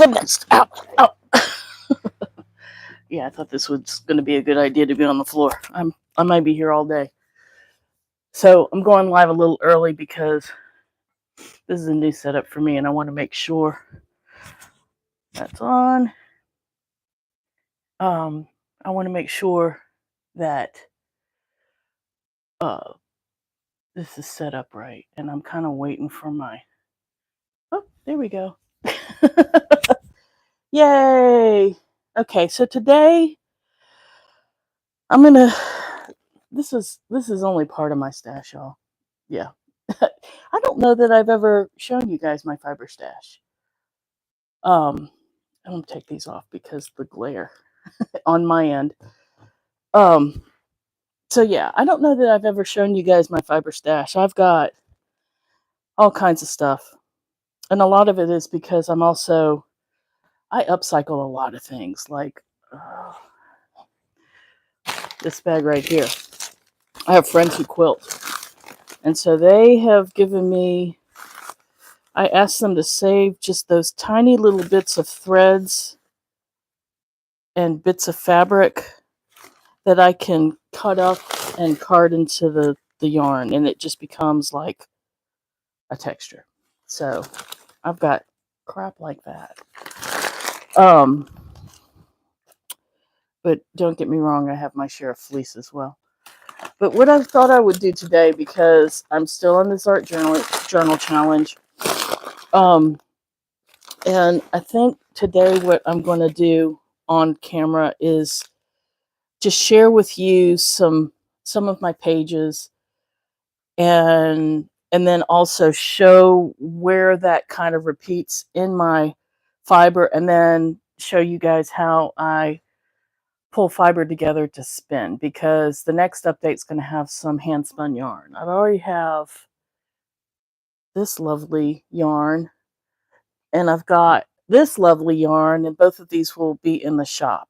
goodness. Ow, ow. Yeah, I thought this was going to be a good idea to be on the floor. I might be here all day. So I'm going live a little early because this is a new setup for me and I want to make sure that's on. I want to make sure that this is set up right. And I'm kind of waiting for my... Oh, there we go. Yay! Okay, so today I'm gonna... This is only part of my stash, y'all. Yeah. I don't know that I've ever shown you guys my fiber stash. I'm gonna take these off because the glare on my end. So yeah, I don't know that I've ever shown you guys my fiber stash. I've got all kinds of stuff. And a lot of it is because I upcycle a lot of things, like this bag right here. I have friends who quilt. And so they have given me, I asked them to save just those tiny little bits of threads and bits of fabric that I can cut up and card into the yarn, and it just becomes like a texture. So I've got crap like that. But don't get me wrong, I have my share of fleece as well. But what I thought I would do today, because I'm still on this art journal challenge, and I think today what I'm going to do on camera is just share with you some of my pages, and then also show where that kind of repeats in my fiber, and then show you guys how I pull fiber together to spin, because the next update is going to have some hand spun yarn. I already have this lovely yarn, and I've got this lovely yarn, and both of these will be in the shop.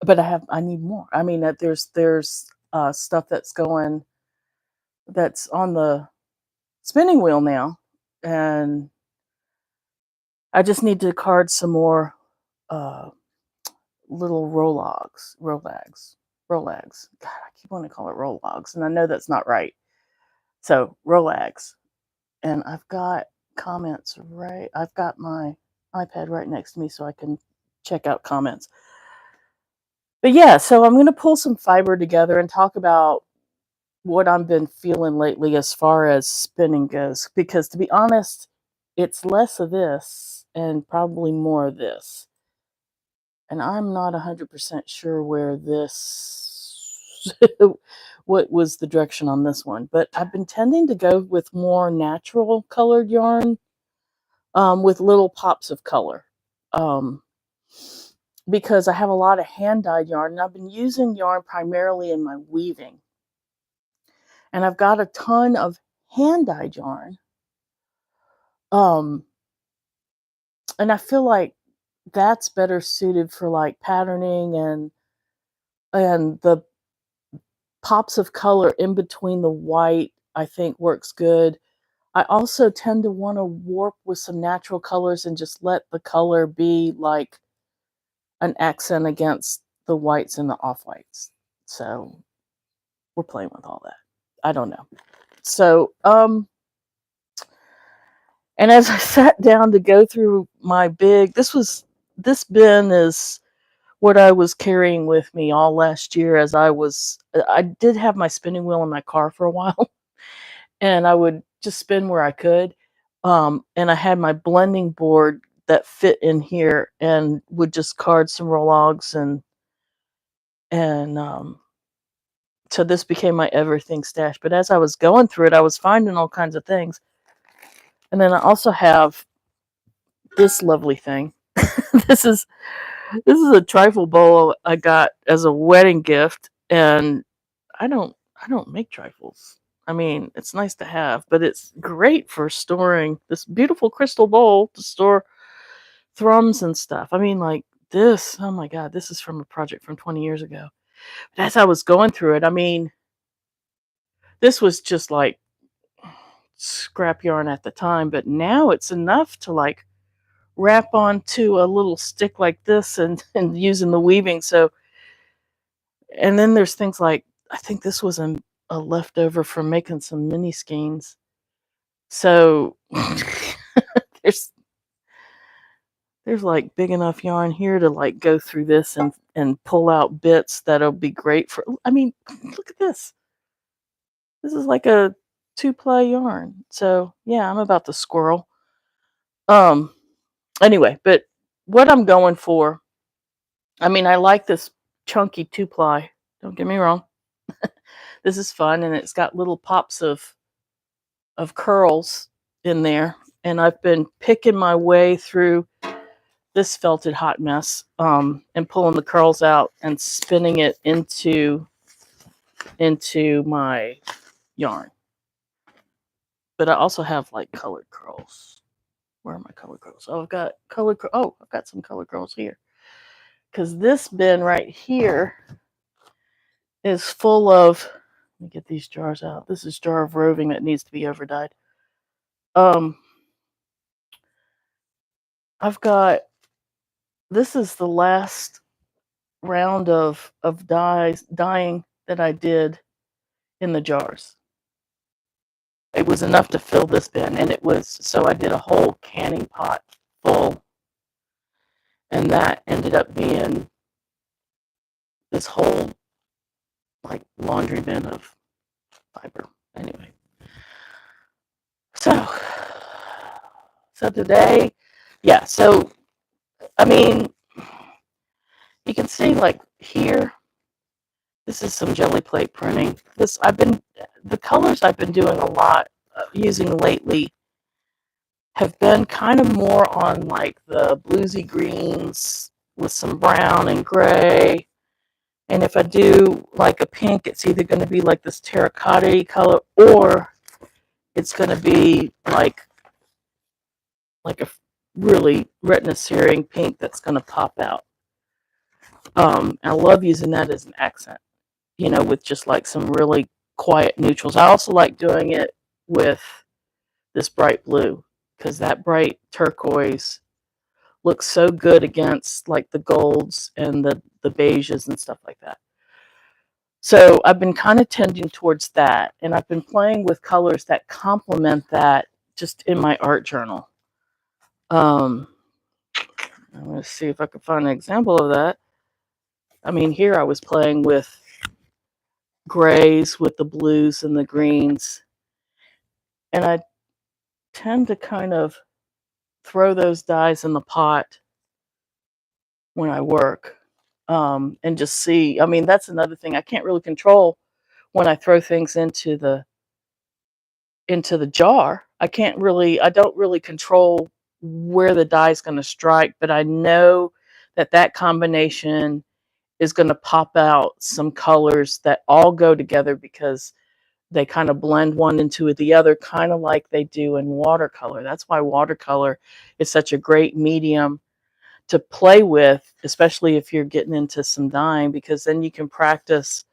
But I need more. I mean, there's stuff that's on the spinning wheel now, and I just need to card some more little rolags. God, I keep wanting to call it rolags, and I know that's not right. So rolags, and I've got comments right. I've got my iPad right next to me so I can check out comments. But yeah, so I'm going to pull some fiber together and talk about what I've been feeling lately as far as spinning goes. Because to be honest, it's less of this and probably more of this. And I'm not 100% sure where this, what was the direction on this one. But I've been tending to go with more natural colored yarn with little pops of color. Because I have a lot of hand-dyed yarn, and I've been using yarn primarily in my weaving. And I've got a ton of hand-dyed yarn. And I feel like that's better suited for like patterning, and the pops of color in between the white, I think works good. I also tend to want to warp with some natural colors and just let the color be like an accent against the whites and the off-whites. So we're playing with all that. I don't know. So, and as I sat down to go through my this bin is what I was carrying with me all last year, as I did have my spinning wheel in my car for a while, and I would just spin where I could. And I had my blending board that fit in here, and would just card some rologs, and so this became my everything stash. But as I was going through it, I was finding all kinds of things. And then I also have this lovely thing. This is a trifle bowl I got as a wedding gift, and I don't make trifles. I mean, it's nice to have, but it's great for storing this beautiful crystal bowl to store thrums and stuff. I mean, like this, oh my God, this is from a project from 20 years ago. But as I was going through it, I mean, this was just like scrap yarn at the time, but now it's enough to like wrap onto a little stick like this and, and using the weaving. So, and then there's things like, I think this was a leftover from making some mini skeins. So there's there's like big enough yarn here to like go through this and pull out bits that'll be great for, I mean, look at this. This is like a 2-ply yarn. So yeah, I'm about to squirrel. Um anyway, but what I'm going for, I mean, I like this chunky 2-ply. Don't get me wrong. This is fun and it's got little pops of curls in there. And I've been picking my way through this felted hot mess, and pulling the curls out and spinning it into my yarn. But I also have like colored curls. Where are my colored curls? Oh, I've got I've got some colored curls here. Because this bin right here is full of, let me get these jars out. This is jar of roving that needs to be over dyed. I've got, this is the last round of dyeing that I did in the jars. It was enough to fill this bin, and it was, so I did a whole canning pot full, and that ended up being this whole like laundry bin of fiber. Anyway, so today, yeah, so I mean, you can see like here, this is some jelly plate printing. The colors I've been doing a lot using lately have been kind of more on like the bluesy greens with some brown and gray. And if I do like a pink, it's either going to be like this terracotta color, or it's going to be like a really retina searing pink that's going to pop out. I love using that as an accent, with just like some really quiet neutrals. I also like doing it with this bright blue, because that bright turquoise looks so good against like the golds and the beiges and stuff like that. So I've been kind of tending towards that, and I've been playing with colors that complement that just in my art journal. I'm going to see if I can find an example of that. I mean, here I was playing with grays with the blues and the greens, and I tend to kind of throw those dyes in the pot when I work, and just see. I mean, that's another thing I can't really control when I throw things into the jar. I don't really control where the dye is going to strike, but I know that combination is going to pop out some colors that all go together, because they kind of blend one into the other, kind of like they do in watercolor. That's why watercolor is such a great medium to play with, especially if you're getting into some dyeing, because then you can practice,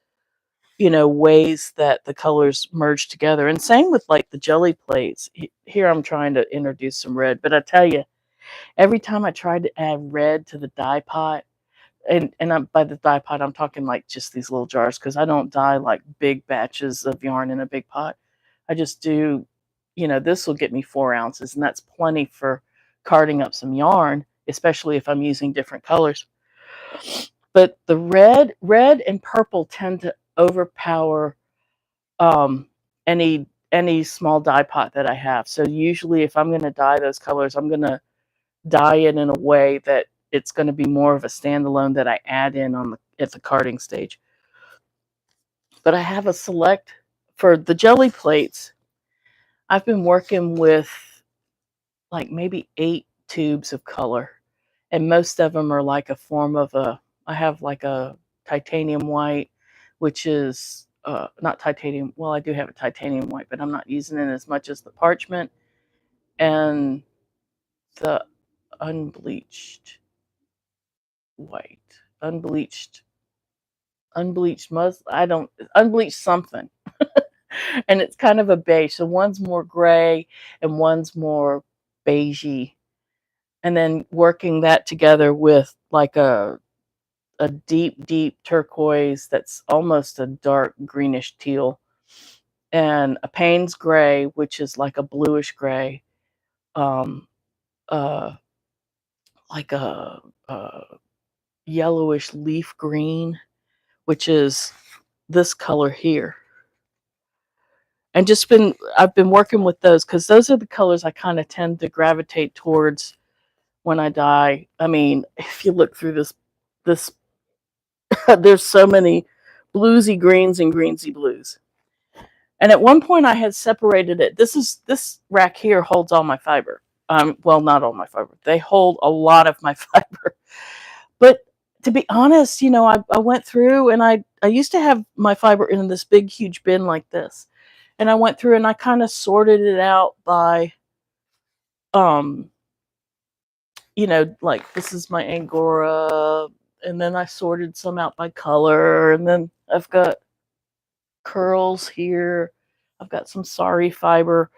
ways that the colors merge together. And same with like the jelly plates. Here I'm trying to introduce some red, but I tell you, every time I tried to add red to the dye pot, and by the dye pot, I'm talking like just these little jars, because I don't dye like big batches of yarn in a big pot. I just do, this will get me 4 ounces, and that's plenty for carding up some yarn, especially if I'm using different colors. But the red and purple tend to overpower um, any small dye pot that I have. So usually, if I'm going to dye those colors, I'm going to dye it in a way that it's going to be more of a standalone that I add in at the carding stage. But I have a select for the jelly plates. I've been working with like maybe 8 tubes of color, and most of them are like a form of I have like a titanium white, which is not titanium. Well, I do have a titanium white, but I'm not using it as much as the parchment and the unbleached white, unbleached unbleached something. And it's kind of a beige. So one's more gray and one's more beigey. And then working that together with like a deep, deep turquoise that's almost a dark greenish teal, and a Payne's gray, which is like a bluish gray, um, uh, like a yellowish leaf green, which is this color here. And I've been working with those because those are the colors I kind of tend to gravitate towards when I dye. I mean, if you look through this there's so many bluesy greens and greensy blues. And at one point I had separated it. This rack here holds all my fiber. Well, not all my fiber. They hold a lot of my fiber. But to be honest, I went through and I used to have my fiber in this big, huge bin like this. And I went through and I kind of sorted it out by, um, like this is my Angora. And then I sorted some out by color. And then I've got curls here. I've got some sari fiber.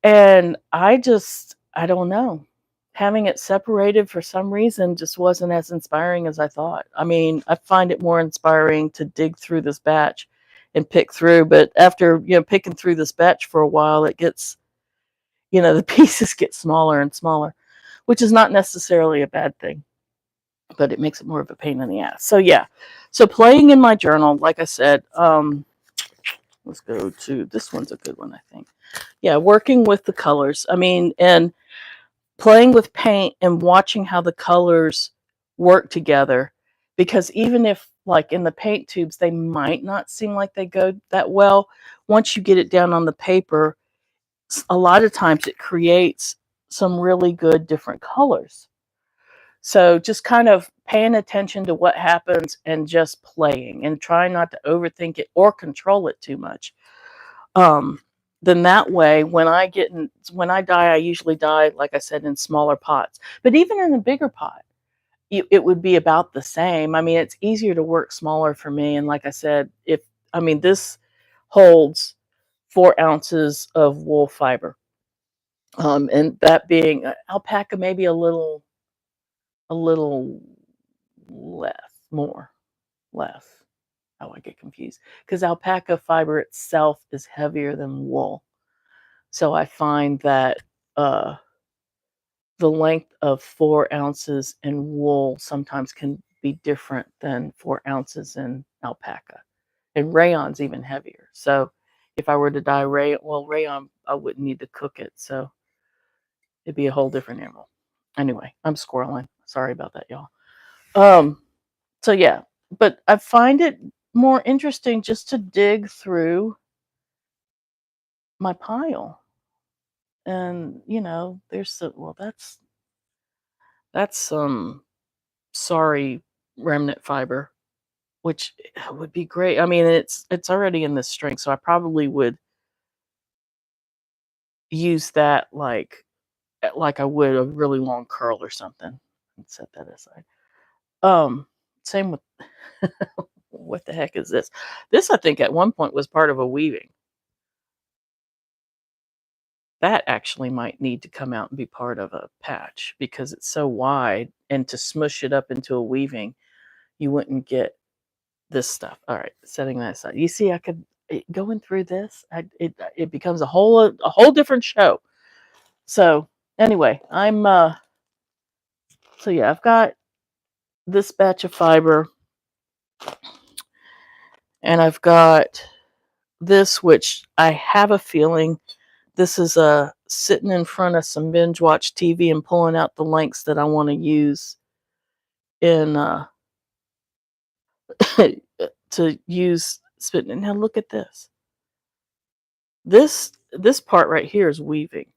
And I don't know. Having it separated for some reason just wasn't as inspiring as I thought. I mean, I find it more inspiring to dig through this batch and pick through, but after, picking through this batch for a while, it gets, the pieces get smaller and smaller, which is not necessarily a bad thing, but it makes it more of a pain in the ass. So yeah. So playing in my journal, like I said, let's go to this one's a good one, I think. Yeah, working with the colors. I mean, and playing with paint and watching how the colors work together, because even if like in the paint tubes they might not seem like they go that well, once you get it down on the paper, a lot of times it creates some really good different colors. So just kind of paying attention to what happens and just playing and trying not to overthink it or control it too much. um then that way, when I dye, I usually dye, like I said, in smaller pots. But even in a bigger pot, it would be about the same. I mean, it's easier to work smaller for me. And like I said, this holds 4 ounces of wool fiber, and that being alpaca, maybe a little less, more, less. Oh, I get confused because alpaca fiber itself is heavier than wool. So I find that uh, the length of 4 ounces in wool sometimes can be different than 4 ounces in alpaca. And rayon's even heavier. So if I were to dye rayon, I wouldn't need to cook it. So it'd be a whole different animal. Anyway, I'm squirreling. Sorry about that, y'all. Um, so yeah, but I find it more interesting just to dig through my pile. And there's that's some sorry remnant fiber, which would be great. I mean, it's already in this string, so I probably would use that like I would a really long curl or something, and set that aside. Same with what the heck is this? This, I think, at one point was part of a weaving. That actually might need to come out and be part of a patch because it's so wide, and to smush it up into a weaving, you wouldn't get this stuff. All right, setting that aside. You see, going through this, it becomes a whole different show. So anyway, so yeah, I've got this batch of fiber, and I've got this, which I have a feeling this is sitting in front of some binge watch TV and pulling out the lengths that I want to use in to use spitting. Now look at this. This part right here is weaving.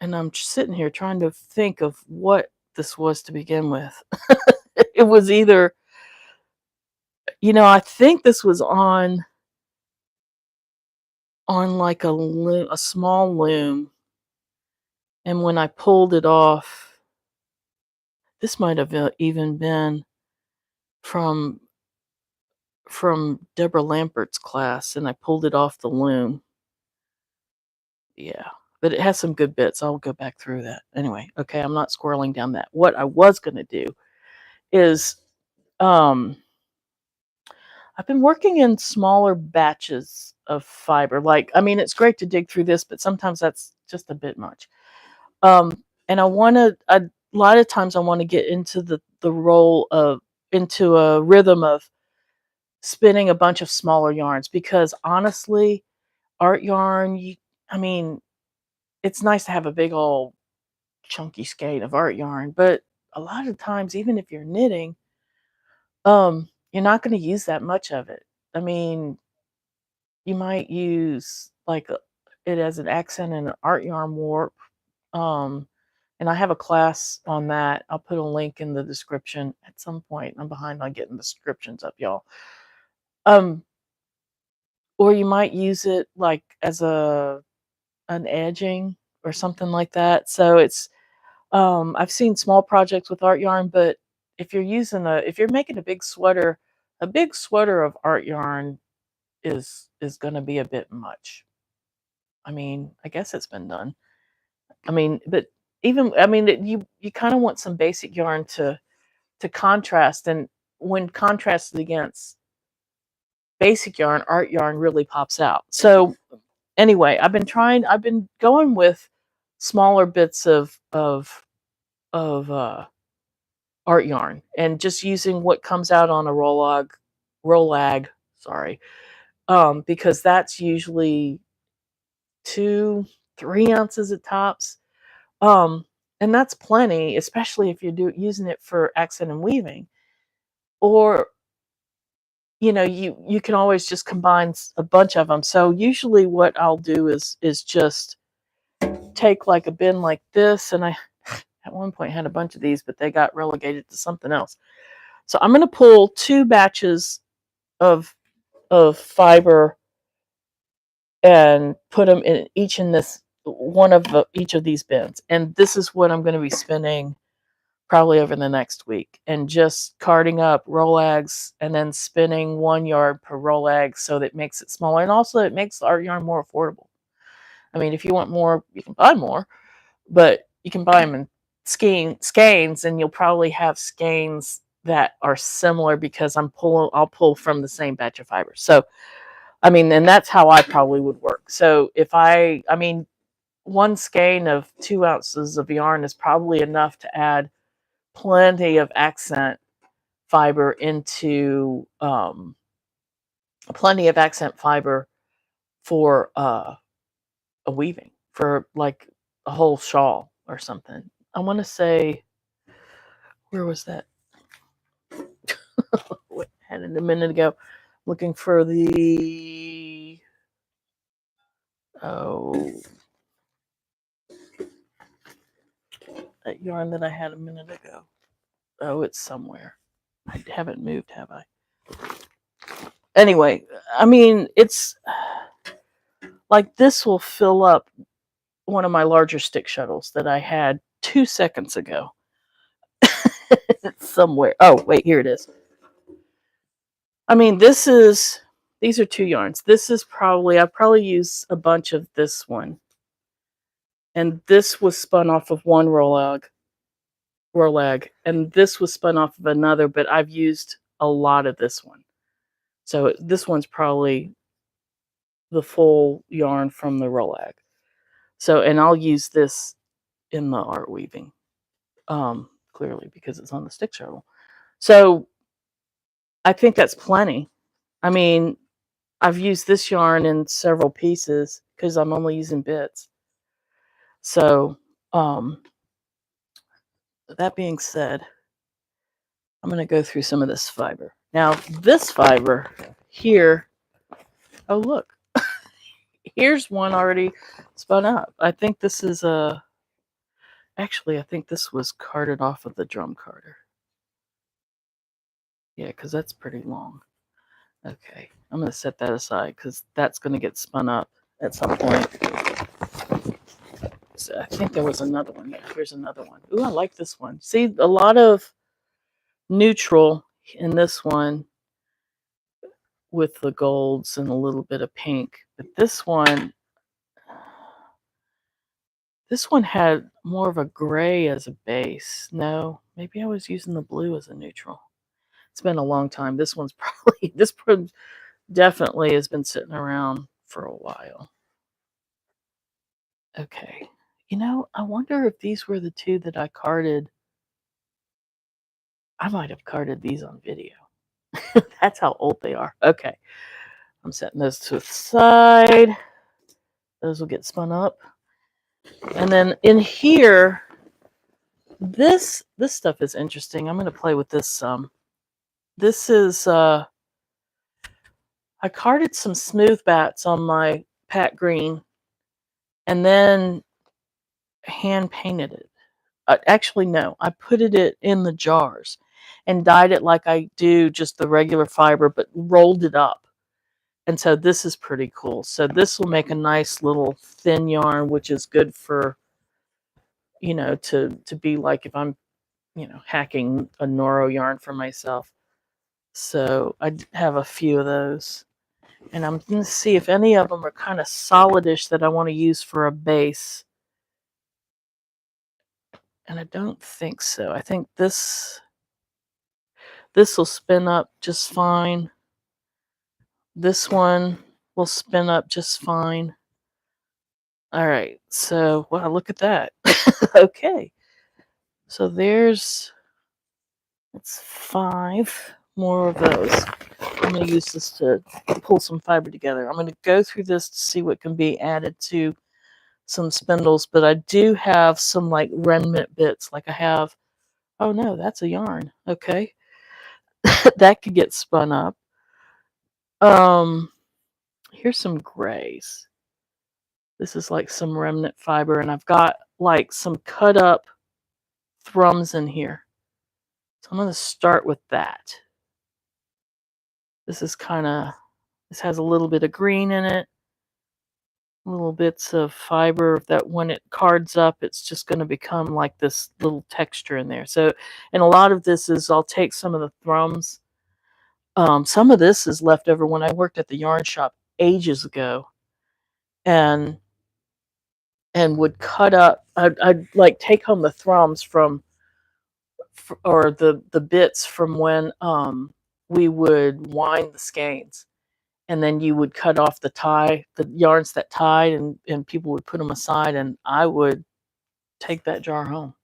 And I'm sitting here trying to think of what this was to begin with. It was either, I think this was on like a small loom, and when I pulled it off, this might have even been from from Deborah Lampert's class, and I pulled it off the loom. Yeah, but it has some good bits. I'll go back through that. Anyway, okay, I'm not squirreling down that. What I was going to do is um I've been working in smaller batches of fiber. Like, I mean, it's great to dig through this, but sometimes that's just a bit much. And I want to, a lot of times I want to get into the role of, into a rhythm of spinning a bunch of smaller yarns, because honestly, art yarn, I mean, it's nice to have a big old chunky skein of art yarn, but a lot of times, even if you're knitting, you're not going to use that much of it. I mean, you might use like it as an accent in an art yarn warp. Um, and I have a class on that. I'll put a link in the description at some point. I'm behind on getting the descriptions up, y'all. Um, or you might use it like as an edging or something like that. So it's I've seen small projects with art yarn, but if you're making a big sweater of art yarn is going to be a bit much. I mean, I guess it's been done. I mean, but even I mean, you kind of want some basic yarn to contrast, and when contrasted against basic yarn, art yarn really pops out. So anyway, I've been going with smaller bits of art yarn and just using what comes out on a rolag, sorry, because that's usually 2-3 ounces at tops. Um, and that's plenty, especially if you're using it for accent and weaving. Or, you can always just combine a bunch of them. So usually what I'll do is just take like a bin like this, and I at one point had a bunch of these, but they got relegated to something else. So I'm going to pull 2 batches of fiber and put them in each of these bins. And this is what I'm going to be spinning probably over the next week, and just carding up rolags and then spinning 1 yard per rolag, so that makes it smaller, and also it makes art yarn more affordable. I mean, if you want more, you can buy more, but you can buy them in skeins, and you'll probably have skeins that are similar because I'll pull from the same batch of fiber. So I mean, and that's how I probably would work. So if I mean, 1 skein of 2 ounces of yarn is probably enough to add plenty of accent fiber into plenty of accent fiber for a weaving, for like a whole shawl or something. I want to say, where was that? I had it a minute ago. Looking for the that yarn that I had a minute ago. Oh, it's somewhere. I haven't moved, have I? Anyway, I mean, it's like this will fill up one of my larger stick shuttles that I had 2 seconds ago. It's somewhere. Oh, wait, here it is. I mean, these are 2 yarns. I probably use a bunch of this one. And this was spun off of one rolag, and this was spun off of another, but I've used a lot of this one. So this one's probably the full yarn from the rolag. So, and I'll use this in the art weaving, clearly because it's on the stick shuttle. So I think that's plenty. I mean, I've used this yarn in several pieces because I'm only using bits. So, that being said, I'm going to go through some of this fiber. Now, this fiber here, oh, look, here's one already spun up. I think this is actually, I think this was carted off of the drum carder. Yeah, because that's pretty long. Okay, I'm going to set that aside because that's going to get spun up at some point. So I think there was another one. Yeah, here's another one. Ooh, I like this one. See, a lot of neutral in this one. with the golds and a little bit of pink. But this one had more of a gray as a base. No, maybe I was using the blue as a neutral. It's been a long time. This one's probably, definitely has been sitting around for a while. Okay. You know, I wonder if these were the two that I carded. I might have carded these on video. That's how old they are. Okay. I'm setting those to the side. Those will get spun up. And then in here, this stuff is interesting. I'm going to play with this some. This is I carded some smooth bats on my Pat Green and then hand painted it. Actually, no, I put it in the jars and dyed it like I do just the regular fiber, but rolled it up. And so this is pretty cool. So this will make a nice little thin yarn, which is good for, you know, to be like if I'm, you know, hacking a Noro yarn for myself. So I have a few of those. And I'm going to see if any of them are kind of solidish that I want to use for a base. And I don't think so. I think this will spin up just fine. This one will spin up just fine. All right. So, wow, look at that. Okay. So it's 5 more of those. I'm going to use this to pull some fiber together. I'm going to go through this to see what can be added to some spindles, but I do have some like remnant bits. Like I have, oh no, that's a yarn. Okay. That could get spun up. Here's some grays. This is like some remnant fiber, and I've got like some cut up thrums in here. So I'm going to start with that. This has a little bit of green in it, little bits of fiber that when it cards up, it's just going to become like this little texture in there. So, and a lot of this is I'll take some of the thrums. Some of this is left over when I worked at the yarn shop ages ago, and would cut up. I'd like take home the thrums or the bits from when we would wind the skeins, and then you would cut off the yarns that tied, and people would put them aside, and I would take that jar home.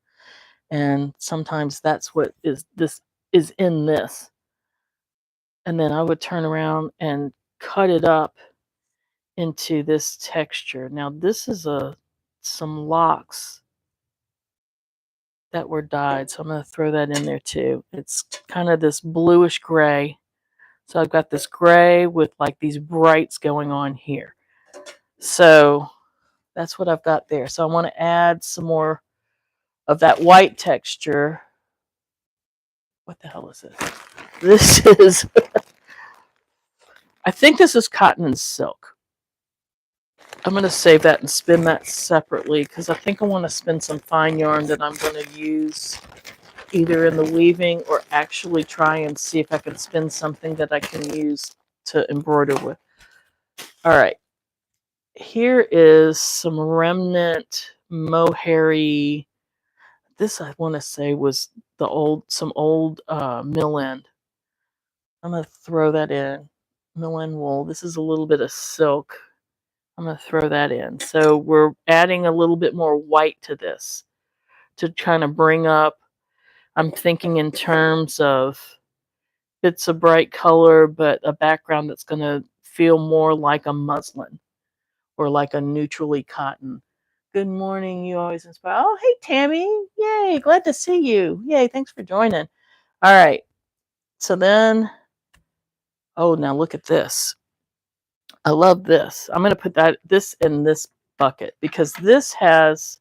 And sometimes that's what is in this. And then I would turn around and cut it up into this texture. Now this is some locks that were dyed, so I'm going to throw that in there too. It's kind of this bluish gray. So I've got this gray with like these brights going on here. So that's what I've got there. So I want to add some more of that white texture. What the hell is this? This is, I think this is cotton and silk. I'm going to save that and spin that separately because I think I want to spin some fine yarn that I'm going to use either in the weaving or actually try and see if I can spin something that I can use to embroider with. All right. Here is some remnant mohairy. This I want to say was some old mill end. I'm going to throw that in. Mill end wool. This is a little bit of silk. I'm going to throw that in. So we're adding a little bit more white to this to kind of bring up. I'm thinking in terms of bits of bright color, but a background that's going to feel more like a muslin or like a neutrally cotton. Good morning. You always inspire. Oh, hey, Tammy. Yay. Glad to see you. Yay. Thanks for joining. All right. So then, oh, now look at this. I love this. I'm going to put this in this bucket because this has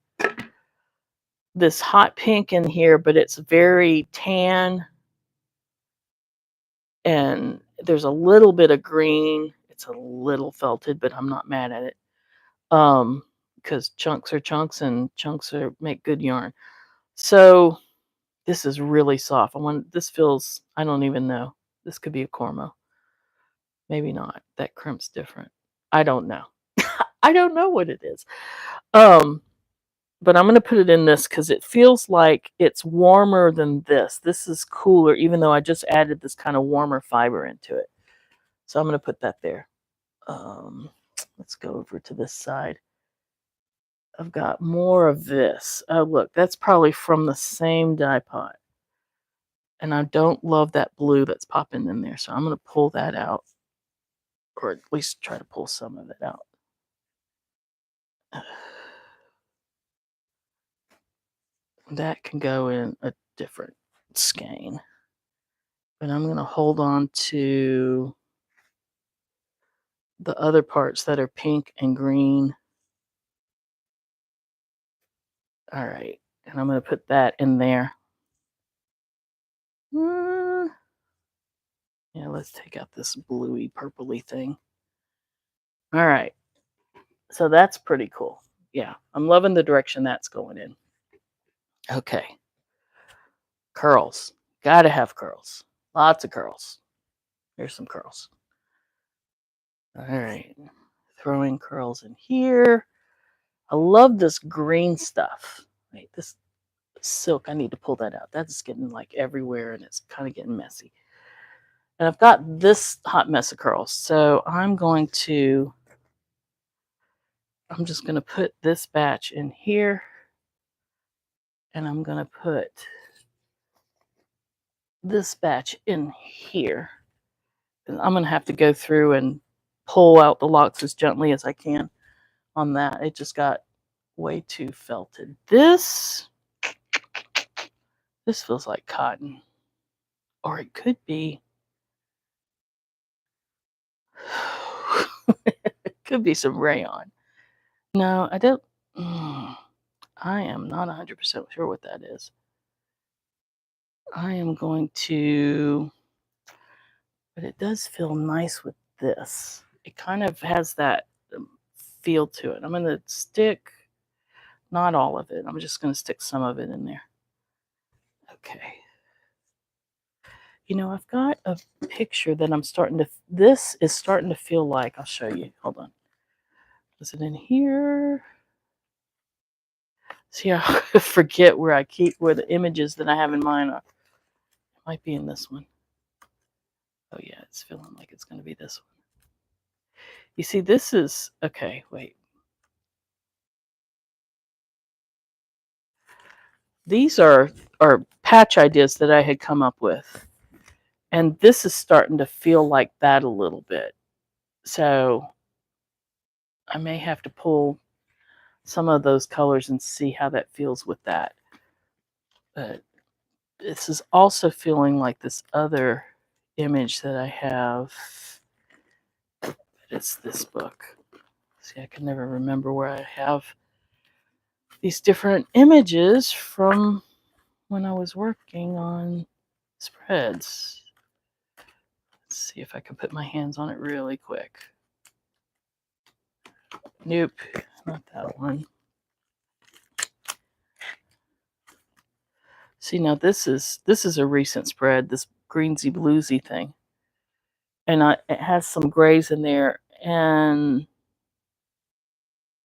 this hot pink in here, but it's very tan. And there's a little bit of green. It's a little felted, but I'm not mad at it. Because chunks are chunks and make good yarn. So this is really soft. This feels, I don't even know. This could be a Cormo. Maybe not. That crimp's different. I don't know. I don't know what it is. Um, but I'm gonna put it in this because it feels like it's warmer than this. This is cooler, even though I just added this kind of warmer fiber into it. So I'm gonna put that there. Um, let's go over to this side. I've got more of this. Oh, look, that's probably from the same dye pot. And I don't love that blue that's popping in there, so I'm gonna pull that out, or at least try to pull some of it out. That can go in a different skein. But I'm gonna hold on to the other parts that are pink and green. All right, and I'm gonna put that in there. Yeah, let's take out this bluey purpley thing. All right, so that's pretty cool. Yeah, I'm loving the direction that's going in. Okay, curls. Gotta have curls. Lots of curls. Here's some curls. All right, throwing curls in here. I love this green stuff. Wait, this silk, I need to pull that out. That's getting like everywhere and it's kind of getting messy. And I've got this hot mess of curls. So I'm just going to put this batch in here. And I'm going to put this batch in here. And I'm going to have to go through and pull out the locks as gently as I can on that. It just got way too felted. This feels like cotton. Or it could be. It could be some rayon. No, I don't. I am not 100% sure what that is. I am going to, but it does feel nice with this. It kind of has that feel to it. I'm going to stick, not all of it. I'm just going to stick some of it in there. Okay. You know, I've got a picture that I'm starting to, this is starting to feel like, I'll show you. Hold on. Is it in here? See, I forget where the images that I have in mind are. It might be in this one. Oh yeah, it's feeling like it's going to be this one. You see, this is, okay, wait. These are patch ideas that I had come up with. And this is starting to feel like that a little bit. So I may have to pull some of those colors and see how that feels with that. But this is also feeling like this other image that I have. It's this book. See, I can never remember where I have these different images from when I was working on spreads. Let's see if I can put my hands on it really quick. Nope, not that one. See, now this is a recent spread, this greensy bluesy thing. And it has some grays in there, and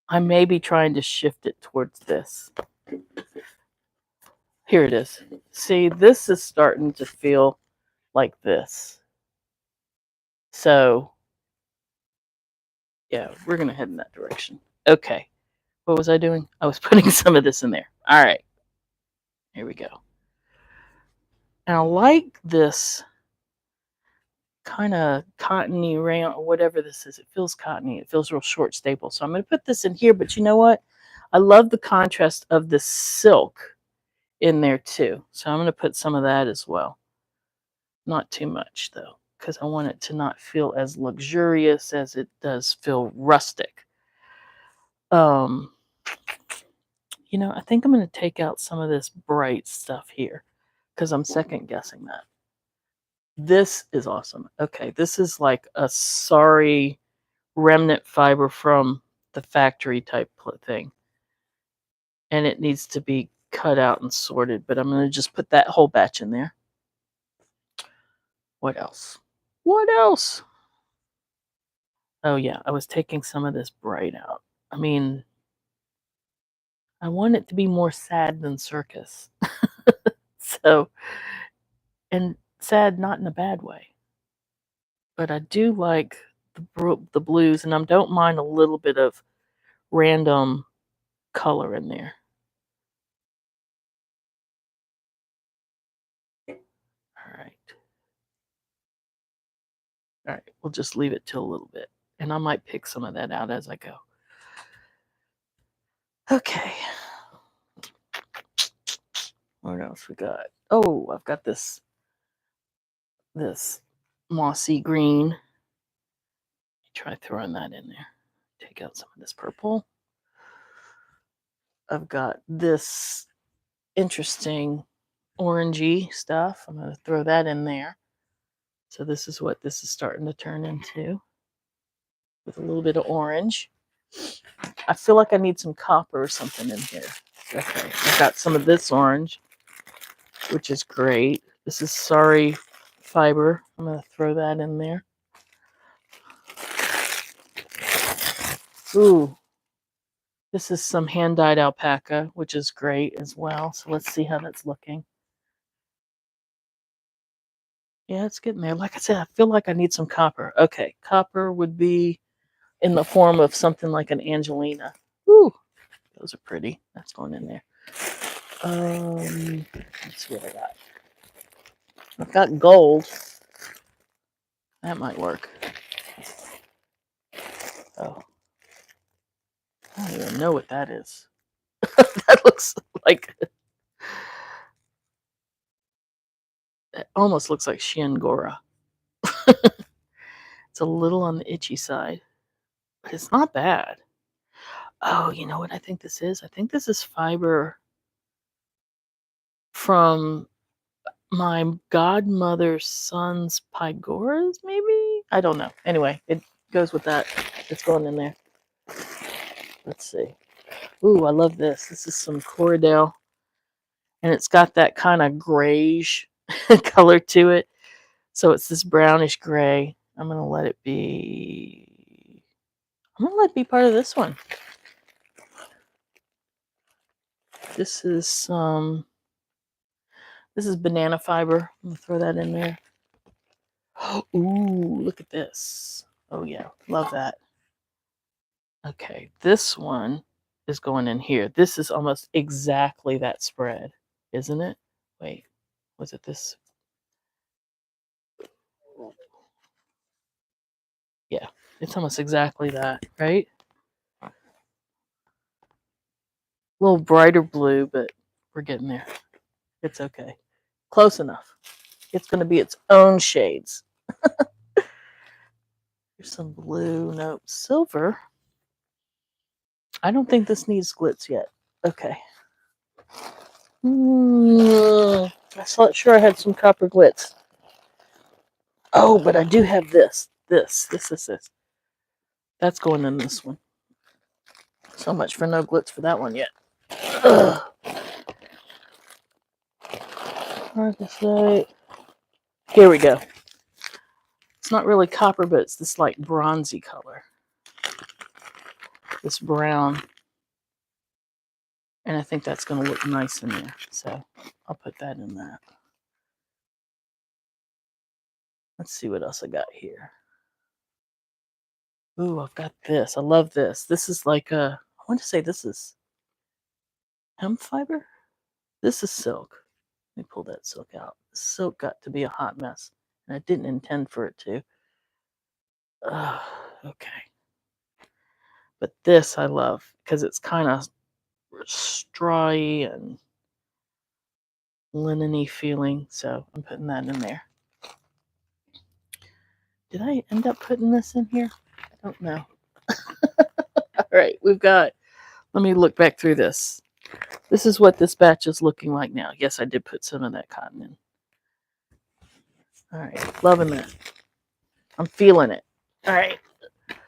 I may be trying to shift it towards this. Here it is. See, this is starting to feel like this. So, yeah, we're going to head in that direction. Okay. What was I doing? I was putting some of this in there. All right. Here we go. And I like this kind of cottony rayon or whatever this is. It feels cottony. It feels real short staple. So I'm going to put this in here. But you know what? I love the contrast of the silk in there too. So I'm going to put some of that as well. Not too much though, because I want it to not feel as luxurious as it does feel rustic. You know, I think I'm going to take out some of this bright stuff here because I'm second guessing that. This is awesome. Okay, this is like a sorry remnant fiber from the factory type thing. And it needs to be cut out and sorted, but I'm going to just put that whole batch in there. What else? What else? Oh yeah, I was taking some of this bright out. I mean, I want it to be more sad than circus. So, and sad not in a bad way, but I do like the blues, and I don't mind a little bit of random color in there. All right. All right, we'll just leave it till a little bit, and I might pick some of that out as I go. Okay. What else we got? Oh, I've got this mossy green. Try throwing that in there. Take out some of this purple. I've got this interesting orangey stuff. I'm going to throw that in there. So this is what this is starting to turn into, with a little bit of orange. I feel like I need some copper or something in here. Okay, I've got some of this orange, which is great. This is Sari fiber. I'm going to throw that in there. Ooh, this is some hand-dyed alpaca, which is great as well. So let's see how that's looking. Yeah, it's getting there. Like I said, I feel like I need some copper. Okay, copper would be in the form of something like an Angelina. Ooh, those are pretty. That's going in there. Let's see what I got. I've got gold. That might work. Oh, I don't even know what that is. That looks like, it almost looks like Shiangora. It's a little on the itchy side, but it's not bad. Oh, you know what I think this is? I think this is fiber from my godmother's son's pygoras, maybe? I don't know. Anyway, it goes with that. It's going in there. Let's see. Ooh, I love this. This is some Corridale, and it's got that kind of grayish color to it. So it's this brownish gray. I'm going to let it be. I'm going to let it be part of this one. This is banana fiber. I'm going to throw that in there. Ooh, look at this. Oh yeah, love that. Okay, this one is going in here. This is almost exactly that spread, isn't it? Wait, was it this? Yeah, it's almost exactly that, right? A little brighter blue, but we're getting there. It's okay. Close enough. It's going to be its own shades. Here's some blue. Nope, silver. I don't think this needs glitz yet. Okay. I thought sure I had some copper glitz. Oh, but I do have this. This. That's going in this one. So much for no glitz for that one yet. Ugh. Hard to say. Here we go. It's not really copper, but it's this like bronzy color. This brown. And I think that's going to look nice in there. So I'll put that in that. Let's see what else I got here. Ooh, I've got this. I love this. This is like I want to say this is hemp fiber. This is silk. Let me pull that silk out. Silk got to be a hot mess, and I didn't intend for it to. Okay. But this I love because it's kind of strawy and linen-y feeling. So I'm putting that in there. Did I end up putting this in here? I don't know. All right, we've got, let me look back through this. This is what this batch is looking like now. Yes, I did put some of that cotton in. All right, loving that. I'm feeling it. All right. Let's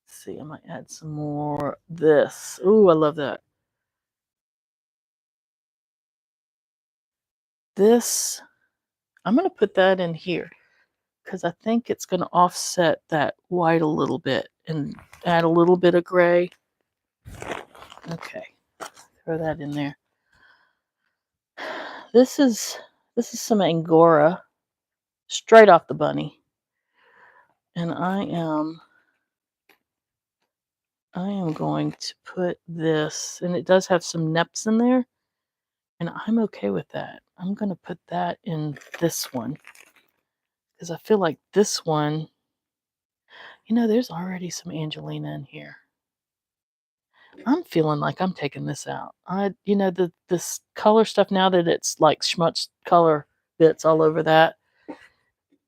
see, I might add some more this. Ooh, I love that. This, I'm going to put that in here. because I think it's going to offset that white a little bit and add a little bit of gray. Okay, throw that in there. This is some Angora, straight off the bunny, and I am going to put this, and it does have some neps in there, and I'm okay with that. I'm going to put that in this one because I feel like this one, there's already some Angelina in here. I'm feeling like I'm taking this out. This color stuff, now that it's like schmutz color bits all over that,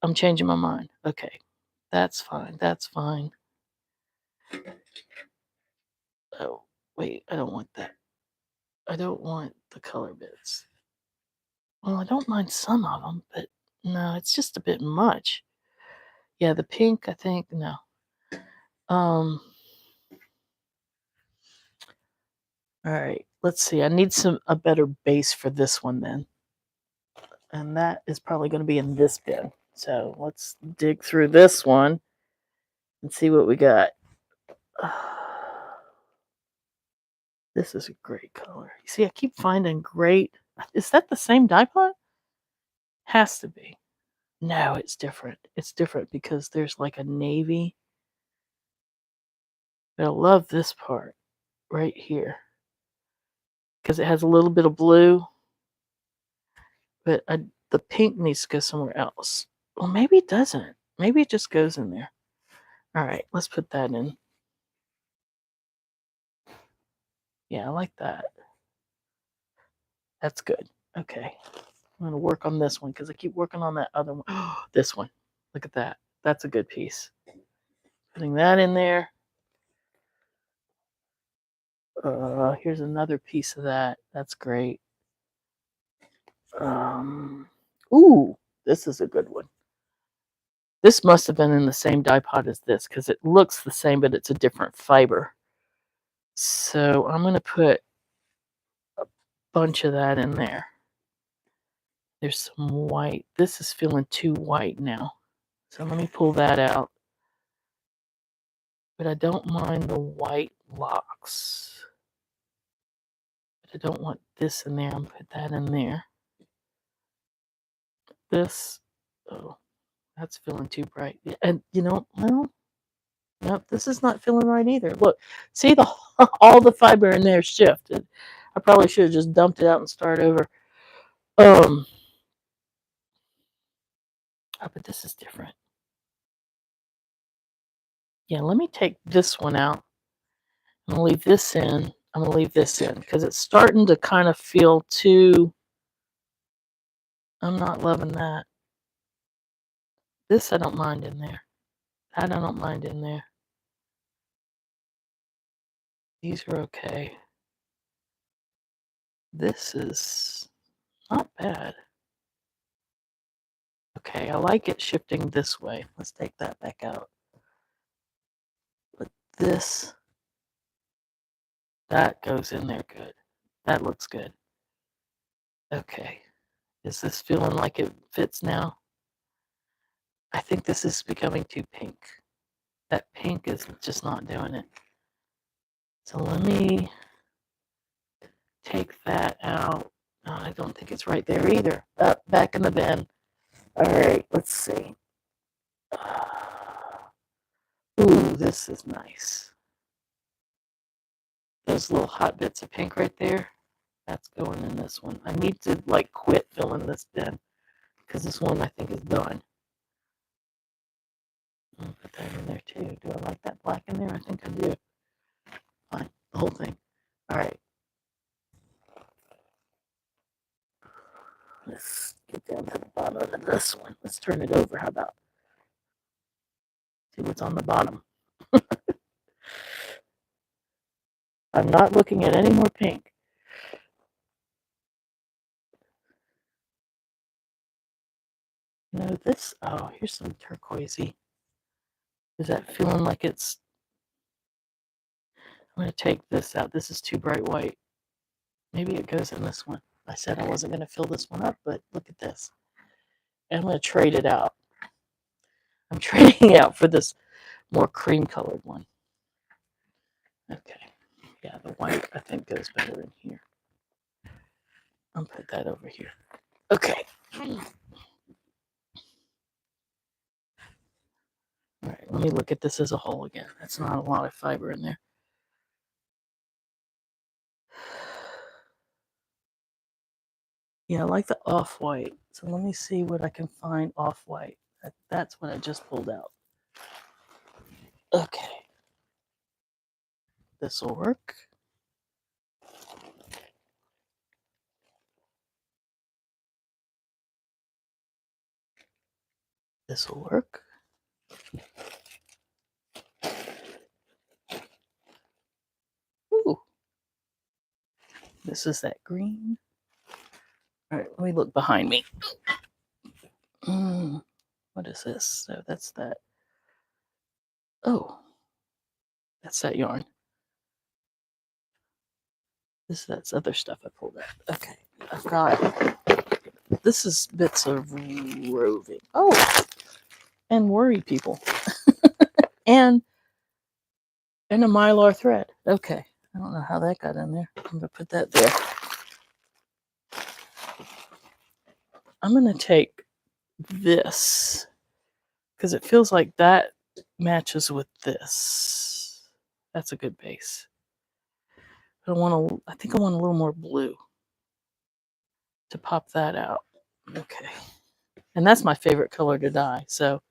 I'm changing my mind. Okay, that's fine. That's fine. Oh, wait, I don't want that. I don't want the color bits. Well, I don't mind some of them, but no, it's just a bit much. Yeah, the pink, I think, no. All right, let's see. I need a better base for this one then. And that is probably going to be in this bin. So let's dig through this one and see what we got. This is a great color. You see, I keep finding great. Is that the same dye pot? Has to be. No, it's different. It's different because there's like a navy. But I love this part right here because it has a little bit of blue. But the pink needs to go somewhere else. Well, maybe it doesn't. Maybe it just goes in there. All right, let's put that in. Yeah, I like that. That's good. Okay. I'm going to work on this one because I keep working on that other one. This one. Look at that. That's a good piece. Putting that in there. Here's another piece of that. That's great. Ooh, this is a good one. This must have been in the same dye pot as this because it looks the same, but it's a different fiber. So I'm going to put a bunch of that in there. There's some white. This is feeling too white now. So let me pull that out. But I don't mind the white locks. But I don't want this in there. I'm going to put that in there. This, oh, that's feeling too bright. And well, nope, this is not feeling right either. Look, see all the fiber in there shifted. I probably should have just dumped it out and started over. Oh, but this is different. Yeah, let me take this one out. I'm going to leave this in. I'm going to leave this in because it's starting to kind of feel too... I'm not loving that. This I don't mind in there. That I don't mind in there. These are okay. This is not bad. Okay, I like it shifting this way. Let's take that back out. But this, that goes in there good. That looks good. Okay. Is this feeling like it fits now? I think this is becoming too pink. That pink is just not doing it. So let me take that out. Oh, I don't think it's right there either. Back in the bin. All right, let's see. Ooh, this is nice. Those little hot bits of pink right there, that's going in this one. I need to quit filling this bin because this one I think is done. I'll put that in there too. Do I like that black in there? I think I do. Fine, the whole thing. All right. Let's get down to the bottom of this one. Let's turn it over. How about? See what's on the bottom. I'm not looking at any more pink. No, this, oh, here's some turquoisey. Is that feeling like it's... I'm going to take this out. This is too bright white. Maybe it goes in this one. I said I wasn't going to fill this one up, but look at this. I'm going to trade it out. I'm trading out for this more cream colored one. Okay. Yeah, the white I think goes better in here. I'll put that over here. Okay. All right, let me look at this as a whole again. That's not a lot of fiber in there. Yeah, I like the off-white. So let me see what I can find off-white. That's what I just pulled out. Okay. This will work. This will work. Ooh. This is that green. All right, let me look behind me. What is this? So that's that. Oh, that's that yarn. That's other stuff I pulled out. Okay, I've got, this is bits of roving. Oh, and worry people. and a mylar thread. Okay, I don't know how that got in there. I'm gonna put that there. I'm gonna take this because it feels like that matches with this. That's a good base. I think I want a little more blue to pop that out. Okay. And that's my favorite color to dye. So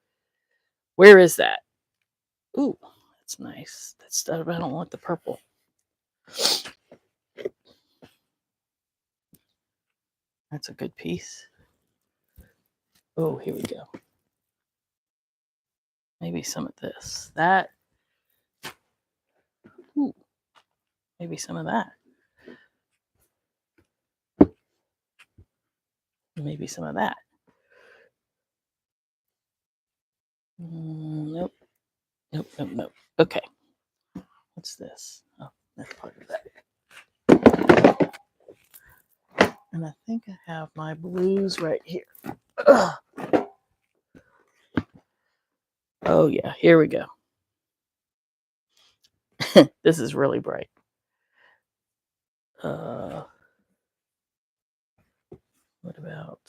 where is that? Ooh, that's nice. I don't want the purple. That's a good piece. Oh, here we go. Maybe some of this. That. Ooh, maybe some of that. Maybe some of that. Nope. Nope, nope, nope. Okay. What's this? Oh, that's part of that. And I think I have my blues right here. Ugh. Oh, yeah. Here we go. This is really bright. What about...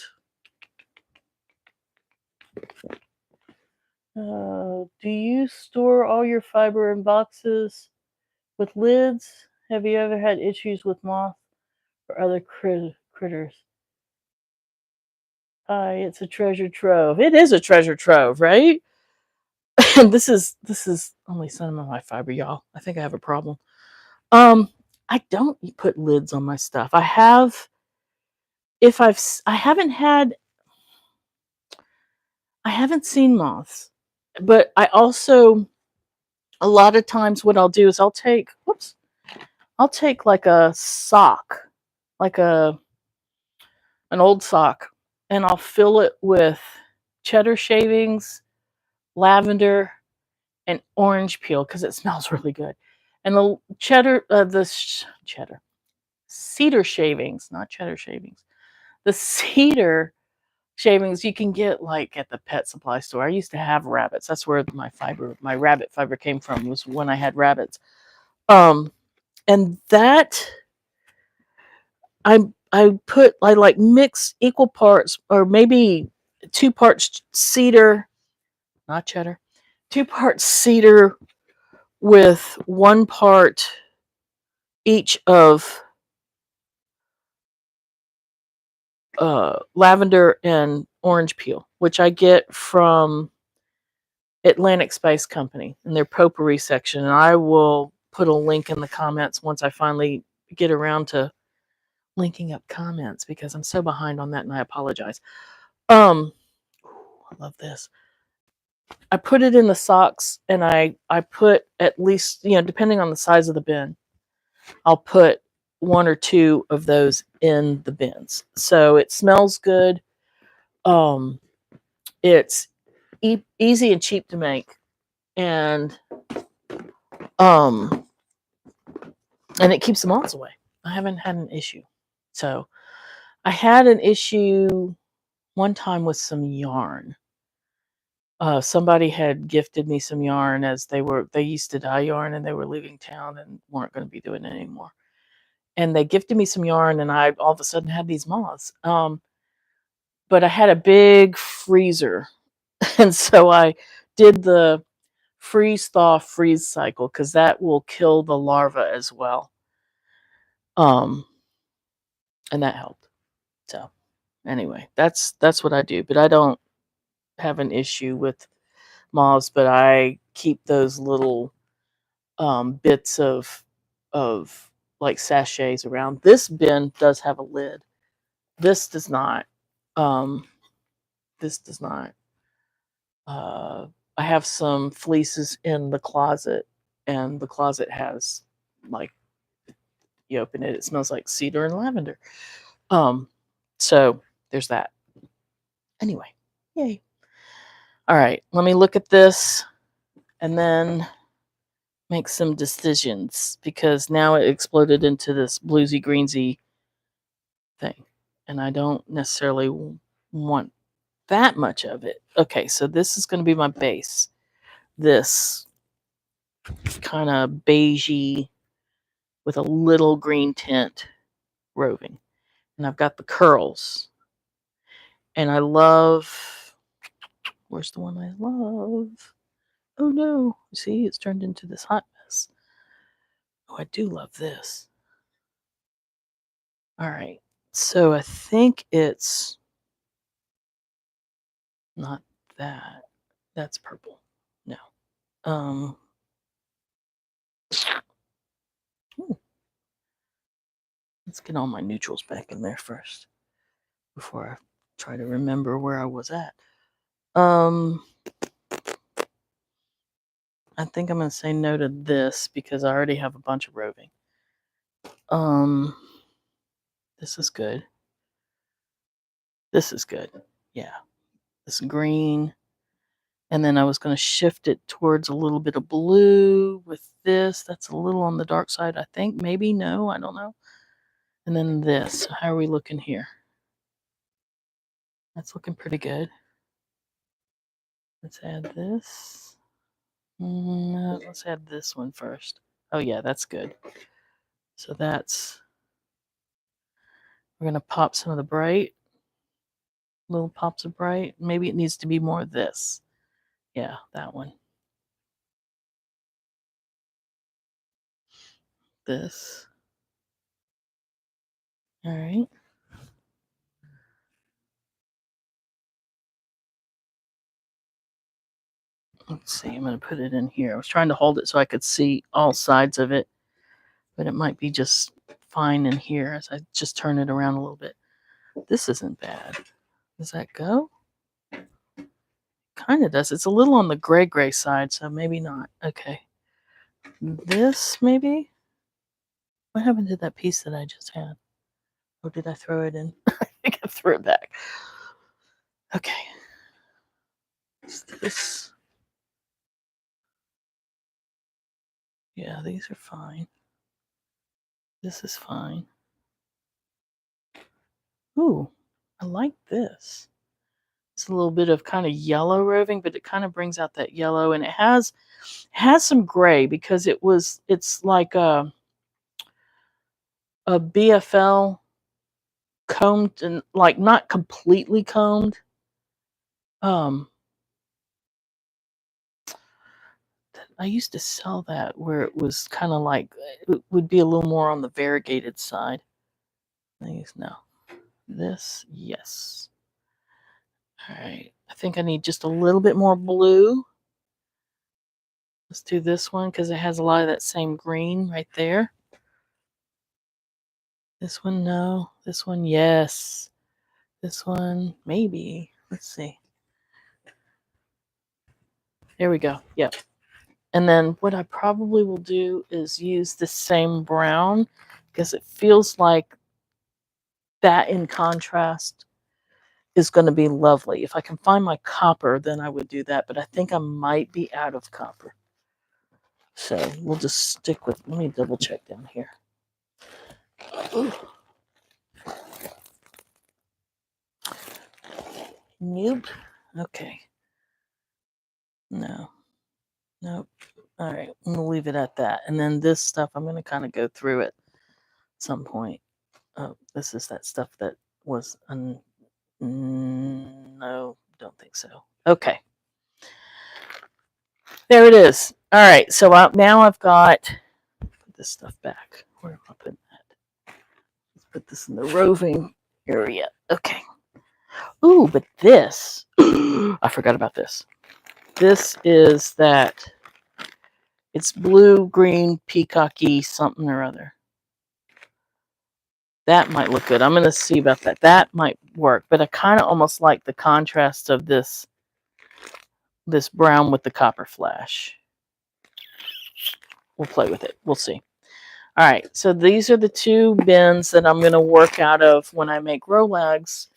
do you store all your fiber in boxes with lids? Have you ever had issues with moth or other critters? Hi, it's a treasure trove. It is a treasure trove, right? this is only some of my fiber, y'all. I think I have a problem. I don't put lids on my stuff. I have, I haven't seen moths, but I also, a lot of times what I'll do is I'll take like a sock, like an old sock, and I'll fill it with cheddar shavings, lavender, and orange peel because it smells really good. And the cedar shavings, not cheddar shavings. The cedar shavings you can get like at the pet supply store. I used to have rabbits. That's where my rabbit fiber came from, was when I had rabbits. And that I like mix equal parts, or maybe 2 parts cedar, not cheddar, 2 parts cedar with 1 part each of lavender and orange peel, which I get from Atlantic Spice Company in their potpourri section. And I will put a link in the comments once I finally get around to linking up comments, because I'm so behind on that, and I apologize. I love this. I put it in the socks, and I put at least, depending on the size of the bin, I'll put 1 or 2 of those in the bins. So it smells good. It's easy and cheap to make, and it keeps the moths away. I haven't had an issue. So I had an issue one time with some yarn. Somebody had gifted me some yarn as they used to dye yarn and they were leaving town and weren't going to be doing it anymore. And they gifted me some yarn and I all of a sudden had these moths. But I had a big freezer. And so I did the freeze thaw freeze cycle because that will kill the larva as well. Um, and that helped. So anyway, that's what I do. But I don't have an issue with moths, but I keep those little bits of like sachets around. This bin does have a lid. This does not. Um, this does not. I have some fleeces in the closet, and the closet has like you open it, it smells like cedar and lavender. Um, so there's that. Anyway, yay. All right, let me look at this and then make some decisions because now it exploded into this bluesy greensy thing, and I don't necessarily want that much of it. Okay, so this is going to be my base. This kind of beigey with a little green tint roving. And I've got the curls. And I love, where's the one I love? Oh no, see, it's turned into this hot mess. Oh, I do love this. All right, so I think it's not that. That's purple. No. Um, ooh, let's get all my neutrals back in there first before I try to remember where I was at. I think I'm going to say no to this because I already have a bunch of roving. This is good. This is good. Yeah. This green. And then I was going to shift it towards a little bit of blue with this. That's a little on the dark side, I think. Maybe no, I don't know. And then this. How are we looking here? That's looking pretty good. Let's add this. Let's add this one first. Oh yeah, that's good. So that's, we're going to pop some of the bright, little pops of bright. Maybe it needs to be more of this. Yeah, that one. This. All right. Let's see, I'm going to put it in here. I was trying to hold it so I could see all sides of it, but it might be just fine in here as I just turn it around a little bit. This isn't bad. Does that go? Kind of does. It's a little on the gray side, so maybe not. Okay. This, maybe? What happened to that piece that I just had? Or did I throw it in? I think I threw it back. Okay. This. Yeah, these are fine. This is fine. Ooh, I like this. It's a little bit of kind of yellow roving, but it kind of brings out that yellow, and it has some gray because it's like a BFL combed and like not completely combed. I used to sell that where it was kind of like it would be a little more on the variegated side. No, this, yes. All right, I think I need just a little bit more blue. Let's do this one because it has a lot of that same green right there. This one, no. This one, yes. This one, maybe. Let's see. There we go. Yep. And then what I probably will do is use the same brown because it feels like that in contrast is going to be lovely. If I can find my copper, then I would do that. But I think I might be out of copper. So we'll just stick with, let me double check down here. Ooh. Nope. Okay. No. Nope. All right. I'm going to leave it at that. And then this stuff, I'm going to kind of go through it at some point. Oh, this is that stuff that was... no, don't think so. Okay. There it is. All right. So now I've got... Put this stuff back. Where am I putting that? Let's put this in the roving area. Okay. Ooh, but this... I forgot about this. This is that... It's blue, green, peacocky, something or other. That might look good. I'm going to see about that. That might work, but I kind of almost like the contrast of this brown with the copper flash. We'll play with it. We'll see. All right, so these are the two bins that I'm going to work out of when I make Rolags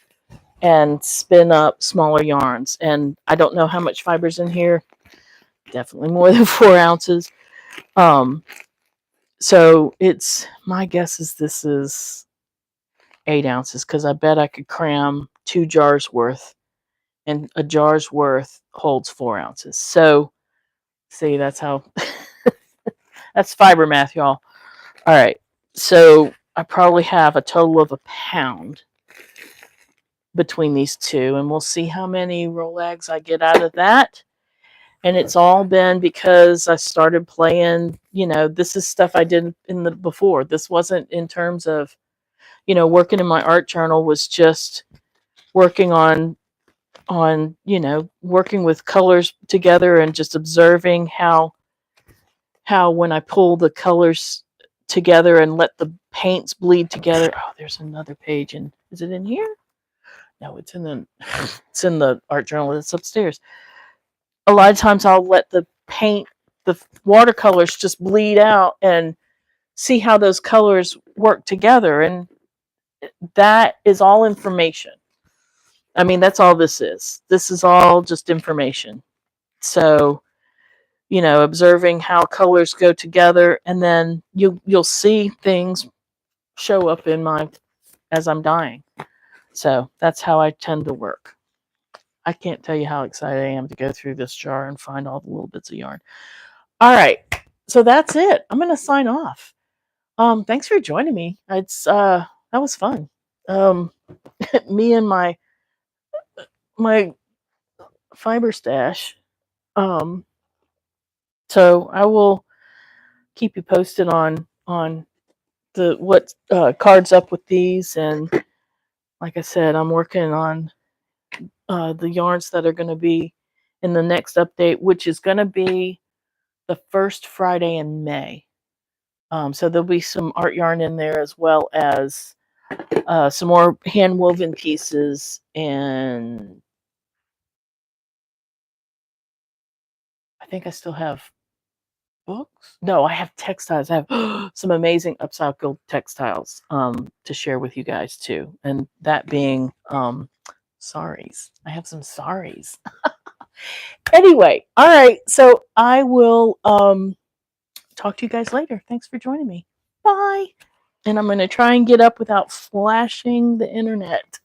and spin up smaller yarns. And I don't know how much fiber's in here. Definitely more than 4 ounces. So it's... my guess is this is 8 ounces, because I bet I could cram 2 jars worth, and a jar's worth holds 4 ounces. So, see, that's how... that's fiber math, y'all. All right, so I probably have a total of 1 pound between these two, and we'll see how many Rolags I get out of that. And it's all been because I started playing, this is stuff I did before. This wasn't in terms of, working in my art journal, was just working on working with colors together and just observing how when I pull the colors together and let the paints bleed together. Oh, there's another page. And is it in here? No, it's in the art journal. It's upstairs. A lot of times I'll let the watercolors just bleed out and see how those colors work together. And that is all information. I mean, that's all this is. This is all just information. So, observing how colors go together, and then you'll see things show up as I'm dyeing. So that's how I tend to work. I can't tell you how excited I am to go through this jar and find all the little bits of yarn. All right, so that's it. I'm gonna sign off. Thanks for joining me. That was fun. Me and my fiber stash. So I will keep you posted on what cards up with these, and like I said, I'm working on the yarns that are going to be in the next update, which is going to be the first Friday in May. So there'll be some art yarn in there, as well as some more hand woven pieces, and I think I still have books. No, I have textiles. I have some amazing upcycled textiles to share with you guys too, and that being saris. I have some saris. Anyway, all right, so I will talk to you guys later. Thanks for joining me. Bye. And I'm going to try and get up without flashing the internet.